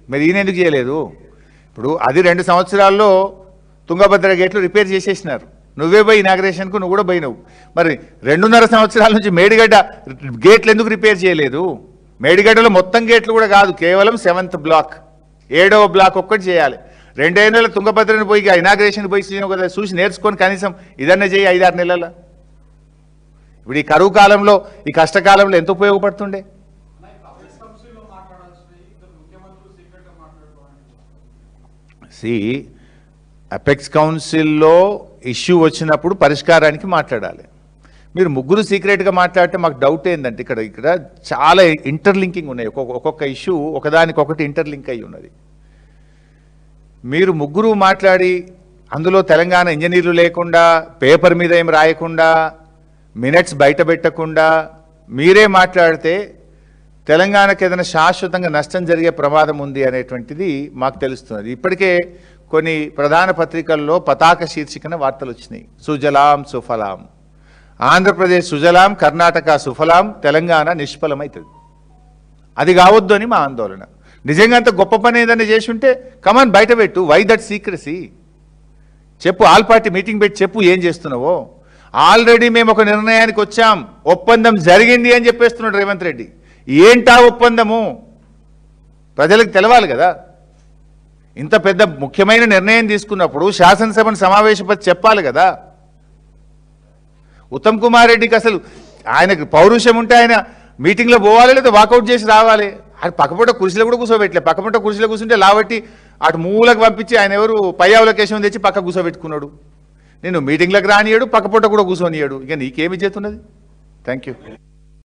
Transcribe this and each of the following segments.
మరి ఈయన ఎందుకు చేయలేదు? ఇప్పుడు అది 2 సంవత్సరాల్లో తుంగభద్ర గేట్లు రిపేర్ చేసేసినారు. నువ్వే పోయి ఇనాగ్రేషన్కు నువ్వు కూడా పోయినావు. మరి 2.5 సంవత్సరాల నుంచి మేడిగడ్డ గేట్లు ఎందుకు రిపేర్ చేయలేదు? మేడిగడ్డలో మొత్తం గేట్లు కూడా కాదు, కేవలం 7th బ్లాక్ 7వ బ్లాక్ ఒక్కటి చేయాలి. 2 నెలల తుంగభద్రని పోయి ఇనాగ్రేషన్ పోయి కదా చూసి నేర్చుకొని కనీసం ఇదన్నా చేయి 5-6 నెలల. ఇప్పుడు ఈ కరువు కాలంలో ఈ కష్టకాలంలో ఎంత ఉపయోగపడుతుండే? అపెక్స్ కౌన్సిల్లో ఇష్యూ వచ్చినప్పుడు పరిష్కారానికి మాట్లాడాలి. మీరు ముగ్గురు సీక్రెట్గా మాట్లాడితే మాకు డౌట్ ఏంటంటే ఇక్కడ చాలా ఇంటర్లింకింగ్ ఉన్నాయి. ఒక్కొక్క ఇష్యూ ఒకదానికొకటి ఇంటర్లింక్ అయి ఉన్నది. మీరు ముగ్గురు మాట్లాడి అందులో తెలంగాణ ఇంజనీర్లు లేకుండా, పేపర్ మీద ఏం రాయకుండా, మినిట్స్ బయట పెట్టకుండా మీరే మాట్లాడితే తెలంగాణకు ఏదైనా శాశ్వతంగా నష్టం జరిగే ప్రమాదం ఉంది అనేటువంటిది మాకు తెలుస్తున్నది. ఇప్పటికే కొన్ని ప్రధాన పత్రికల్లో పతాక శీర్షికన వార్తలు వచ్చినాయి. సుజలాం సుఫలాం, ఆంధ్రప్రదేశ్ సుజలాం, కర్ణాటక సుఫలాం, తెలంగాణ నిష్ఫలమవుతుంది. అది కావద్దు అని మా ఆందోళన. నిజంగా అంత గొప్ప పని ఏదైనా చేసి ఉంటే కమాన్ బయట పెట్టు. Why that secrecy? చెప్పు, ఆల్ పార్టీ మీటింగ్ పెట్టి చెప్పు ఏం చేస్తున్నావో. ఆల్రెడీ మేము ఒక నిర్ణయానికి వచ్చాం, ఒప్పందం జరిగింది అని చెప్పేస్తున్నాడు రేవంత్ రెడ్డి. ఏంటా ఒప్పందము? ప్రజలకు తెలవాలి కదా. ఇంత పెద్ద ముఖ్యమైన నిర్ణయం తీసుకున్నప్పుడు శాసనసభను సమావేశపరిచి చెప్పాలి కదా. ఉత్తమ్ కుమార్ రెడ్డికి అసలు ఆయనకు పౌరుషం ఉంటే ఆయన మీటింగ్లో పోవాలి, లేదా వాకౌట్ చేసి రావాలి. ఆయన పక్కపూట కుర్చీలో కూడా కూర్చోబెట్టలే. పక్కపూట కుర్చీలో కూర్చుంటే లావట్టి అటు మూలకు పంపించి ఆయన ఎవరు పై అవలకేశం తెచ్చి పక్క కూర్చోబెట్టుకున్నాడు. నేను మీటింగ్లకు రానియాడు, పక్కపూట కూడా కూర్చొనియాడు. ఇక నీకేమి చేతున్నది? Thank you.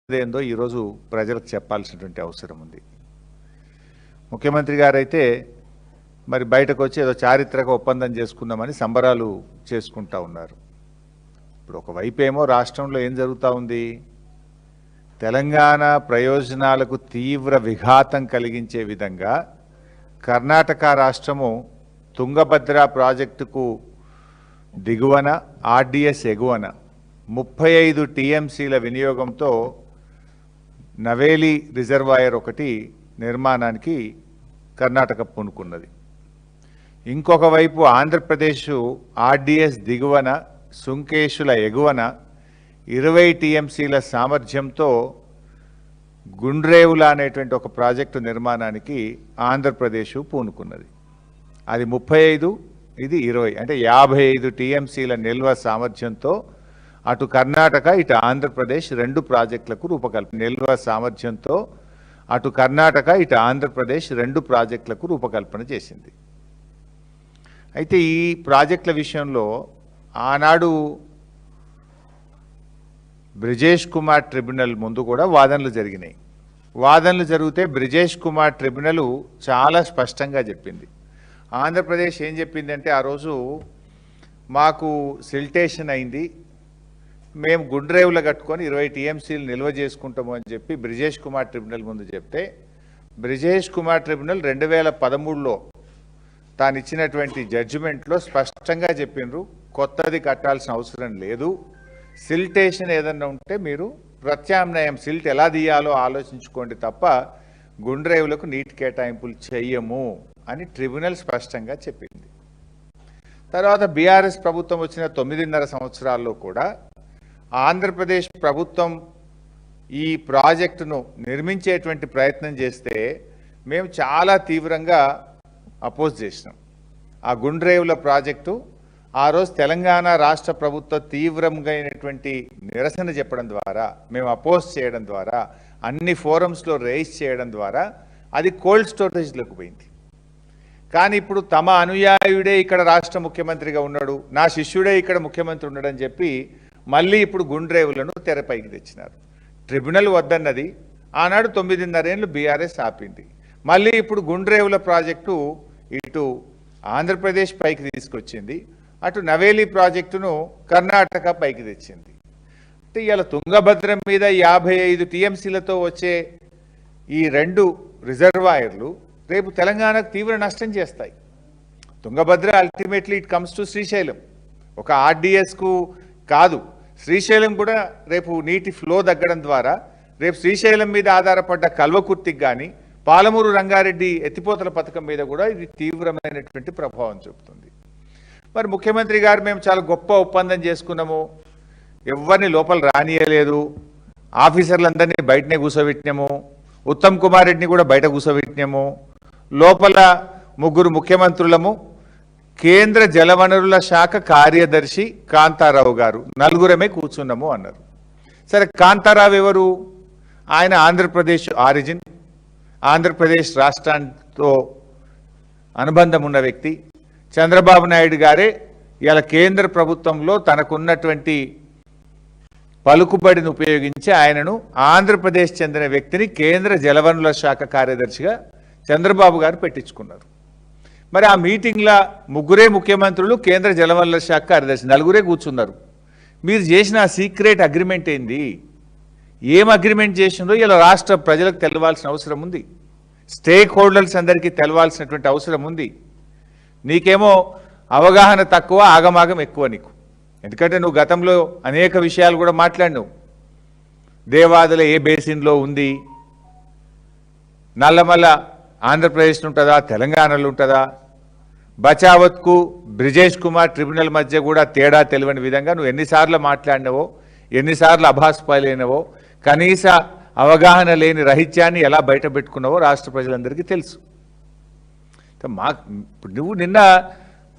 అదేందో ఈరోజు ప్రజలకు చెప్పాల్సినటువంటి అవసరం ఉంది. ముఖ్యమంత్రి గారైతే మరి బయటకు వచ్చి ఏదో చారిత్రక ఒప్పందం చేసుకుందామని సంబరాలు చేసుకుంటా ఉన్నారు. ఇప్పుడు ఒకవైపు ఏమో రాష్ట్రంలో ఏం జరుగుతూ ఉంది? తెలంగాణ ప్రయోజనాలకు తీవ్ర విఘాతం కలిగించే విధంగా కర్ణాటక రాష్ట్రము తుంగభద్ర ప్రాజెక్టుకు దిగువన, ఆర్డీఎస్ ఎగువన 35 టీఎంసీల వినియోగంతో నవేలి రిజర్వాయర్ ఒకటి నిర్మాణానికి కర్ణాటక పూనుకున్నది. ఇంకొక వైపు ఆంధ్రప్రదేశ్ ఆర్డీఎస్ దిగువన, సుంకేశుల ఎగువన 20 టీఎంసీల సామర్థ్యంతో గుండ్రేవుల అనేటువంటి ఒక ప్రాజెక్టు నిర్మాణానికి ఆంధ్రప్రదేశ్ పూనుకున్నది. అది 35, ఇది 20, అంటే 55 టీఎంసీల నిల్వ సామర్థ్యంతో అటు కర్ణాటక ఇటు ఆంధ్రప్రదేశ్ 2 ప్రాజెక్టులకు రూపకల్పన. నిల్వ సామర్థ్యంతో అటు కర్ణాటక ఇటు ఆంధ్రప్రదేశ్ 2 ప్రాజెక్టులకు రూపకల్పన చేసింది. అయితే ఈ ప్రాజెక్టుల విషయంలో ఆనాడు బ్రిజేష్ కుమార్ ట్రిబ్యునల్ ముందు కూడా వాదనలు జరిగినాయి. వాదనలు జరిగితే బ్రిజేష్ కుమార్ ట్రిబ్యునల్ చాలా స్పష్టంగా చెప్పింది. ఆంధ్రప్రదేశ్ ఏం చెప్పిందంటే, ఆ రోజు మాకు సిల్టేషన్ అయింది, మేము గుండ్రేవులు కట్టుకొని 20 టీఎంసీలు నిల్వ చేసుకుంటాము అని చెప్పి బ్రిజేష్ కుమార్ ట్రిబ్యునల్ ముందు చెప్తే, బ్రిజేష్ కుమార్ ట్రిబ్యునల్ 2013లో తాను ఇచ్చినటువంటి జడ్జిమెంట్లో స్పష్టంగా చెప్పిండ్రు, కొత్తది కట్టాల్సిన అవసరం లేదు, సిల్టేషన్ ఏదన్నా ఉంటే మీరు ప్రత్యామ్నాయం సిల్ట్ ఎలా తీయాలో ఆలోచించుకోండి తప్ప గుండ్రేవులకు నీటి కేటాయింపులు చెయ్యము అని ట్రిబ్యునల్ స్పష్టంగా చెప్పింది. తర్వాత బీఆర్ఎస్ ప్రభుత్వం వచ్చిన 9.5 సంవత్సరాల్లో కూడా ఆంధ్రప్రదేశ్ ప్రభుత్వం ఈ ప్రాజెక్టును నిర్మించేటువంటి ప్రయత్నం చేస్తే మేము చాలా తీవ్రంగా అపోజ్ చేసినాం. ఆ గుండ్రేవుల ప్రాజెక్టు ఆ రోజు తెలంగాణ రాష్ట్ర ప్రభుత్వ తీవ్రంగా అయినటువంటి నిరసన చెప్పడం ద్వారా, మేము అపోజ్ చేయడం ద్వారా, అన్ని ఫోరమ్స్లో రైజ్ చేయడం ద్వారా అది కోల్డ్ స్టోరేజ్లోకి పోయింది. కానీ ఇప్పుడు తమ అనుయాయుడే ఇక్కడ రాష్ట్ర ముఖ్యమంత్రిగా ఉన్నాడు, నా శిష్యుడే ఇక్కడ ముఖ్యమంత్రి ఉన్నాడని చెప్పి మళ్ళీ ఇప్పుడు గుండ్రేవులను తెరపైకి తెచ్చినారు. ట్రిబ్యునల్ వద్దన్నది ఆనాడు 9.5 ఏళ్ళు బీఆర్ఎస్ ఆపింది. మళ్ళీ ఇప్పుడు గుండ్రేవుల ప్రాజెక్టు ఇటు ఆంధ్రప్రదేశ్ పైకి తీసుకొచ్చింది, అటు నవేలి ప్రాజెక్టును కర్ణాటక పైకి తెచ్చింది. అంటే ఇవాళ తుంగభద్ర మీద 55 టీఎంసీలతో వచ్చే ఈ 2 రిజర్వాయర్లు రేపు తెలంగాణకు తీవ్ర నష్టం చేస్తాయి. Tungabhadra ultimately it comes to Srisailam. ఒక ఆర్డీఎస్కు కాదు, శ్రీశైలం కూడా రేపు నీటి ఫ్లో తగ్గడం ద్వారా రేపు శ్రీశైలం మీద ఆధారపడ్డ కల్వకుర్తికి కానీ, పాలమూరు రంగారెడ్డి ఎత్తిపోతల పథకం మీద కూడా ఇది తీవ్రమైనటువంటి ప్రభావం చూపుతుంది. మరి ముఖ్యమంత్రి గారు మేము చాలా గొప్ప ఒప్పందం చేసుకున్నాము, ఎవరిని లోపల రానియలేదు, ఆఫీసర్లందరినీ బయటనే కూర్చోబెట్టినాము, ఉత్తమ్ కుమార్ రెడ్డిని కూడా బయట కూర్చోబెట్టినాము, లోపల ముగ్గురు ముఖ్యమంత్రులము, కేంద్ర జలవనరుల శాఖ కార్యదర్శి కాంతారావు గారు, నలుగురమే కూర్చున్నాము అన్నారు. సరే, కాంతారావు ఎవరు? ఆయన ఆంధ్రప్రదేశ్ ఆరిజిన్, ఆంధ్రప్రదేశ్ రాష్ట్రంతో అనుబంధం ఉన్న వ్యక్తి. చంద్రబాబు నాయుడు గారే ఇలా కేంద్ర ప్రభుత్వంలో తనకున్నటువంటి పలుకుబడిని ఉపయోగించి ఆయనను ఆంధ్రప్రదేశ్ చెందిన వ్యక్తిని కేంద్ర జలవనరుల శాఖ కార్యదర్శిగా చంద్రబాబు గారు పెట్టించుకున్నారు. మరి ఆ మీటింగ్లో ముగ్గురే ముఖ్యమంత్రులు, కేంద్ర జలవనరుల శాఖ కార్యదర్శి, నలుగురే కూర్చున్నారు. మీరు చేసిన ఆ సీక్రెట్ అగ్రిమెంట్ ఏంది? ఏం అగ్రిమెంట్ చేసిందో ఇలా రాష్ట్ర ప్రజలకు తెలవాల్సిన అవసరం ఉంది, స్టేక్ హోల్డర్స్ అందరికీ తెలవాల్సినటువంటి అవసరం ఉంది. నీకేమో అవగాహన తక్కువ, ఆగమాగం ఎక్కువ నీకు. ఎందుకంటే నువ్వు గతంలో అనేక విషయాలు కూడా మాట్లాడినావు. దేవాదుల ఏ బేసిన్లో ఉంది, నల్లమల్ల ఆంధ్రప్రదేశ్లో ఉంటుందా, తెలంగాణలో ఉంటుందా, బచావత్కు బ్రిజేష్ కుమార్ ట్రిబ్యునల్ మధ్య కూడా తేడా తెలియని విధంగా నువ్వు ఎన్నిసార్లు మాట్లాడినవో, ఎన్నిసార్లు అభాస్పాలైనవో, కనీస అవగాహన లేని రహిత్యాన్ని ఎలా బయట పెట్టుకున్నావో రాష్ట్ర ప్రజలందరికీ తెలుసు. ఇప్పుడు నువ్వు నిన్న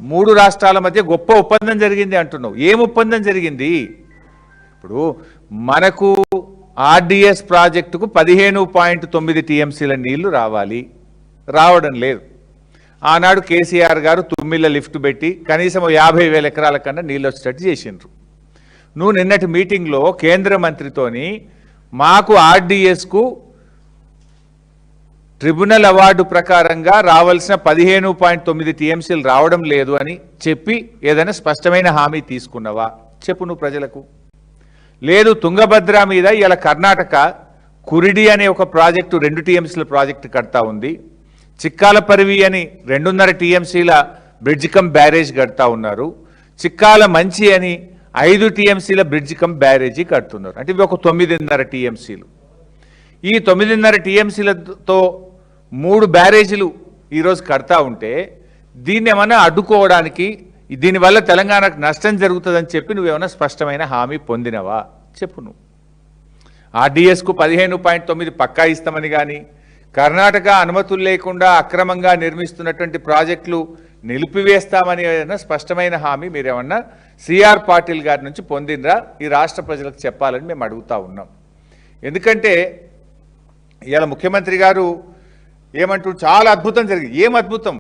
3 రాష్ట్రాల మధ్య గొప్ప ఒప్పందం జరిగింది అంటున్నావు. ఏం ఒప్పందం జరిగింది? ఇప్పుడు మనకు ఆర్డిఎస్ ప్రాజెక్టుకు 15.9 టీఎంసీల నీళ్లు రావాలి, రావడం లేదు. ఆనాడు కేసీఆర్ గారు తుమ్మిళ్ళ లిఫ్ట్ పెట్టి కనీసం 50,000 ఎకరాల కన్నా నీళ్ళు వచ్చేటట్టు చేసిండ్రు. నువ్వు నిన్నటి మీటింగ్లో కేంద్ర మంత్రితోని మాకు ఆర్డిఎస్కు ట్రిబ్యునల్ అవార్డు ప్రకారంగా రావాల్సిన 15.9 టీఎంసీలు రావడం లేదు అని చెప్పి ఏదైనా స్పష్టమైన హామీ తీసుకున్నావా? చెప్పు నువ్వు ప్రజలకు. లేదు, తుంగభద్ర మీద ఇలా కర్ణాటక కురిడి అనే ఒక ప్రాజెక్టు 2 టీఎంసీల ప్రాజెక్టు కడతా ఉంది, చిక్కాలపరివి అని 2.5 టీఎంసీల బ్రిడ్జ్ కమ్ బ్యారేజ్ కడతా ఉన్నారు, చిక్కాల మంచి అని 5 టీఎంసీల బ్రిడ్జ్ కమ్ బ్యారేజీ కడుతున్నారు. అంటే ఇవి ఒక 9.5 టీఎంసీలు. ఈ 9.5 టీఎంసీలతో 3 బ్యారేజీలు ఈరోజు కడతా ఉంటే దీన్ని ఏమన్నా అడ్డుకోవడానికి, దీనివల్ల తెలంగాణకు నష్టం జరుగుతుందని చెప్పి నువ్వేమన్నా స్పష్టమైన హామీ పొందినవా? చెప్పు నువ్వు. ఆర్డిఎస్కు 15.9 పక్కా ఇస్తామని కానీ, కర్ణాటక అనుమతులు లేకుండా అక్రమంగా నిర్మిస్తున్నటువంటి ప్రాజెక్టులు నిలిపివేస్తామని ఏదైనా స్పష్టమైన హామీ మీరేమన్నా సిఆర్ పాటిల్ గారి నుంచి పొందినరా? ఈ రాష్ట్ర ప్రజలకు చెప్పాలని మేము అడుగుతా ఉన్నాం. ఎందుకంటే ఇవాళ ముఖ్యమంత్రి గారు ఏమంటూ చాలా అద్భుతం జరిగింది. ఏం అద్భుతం?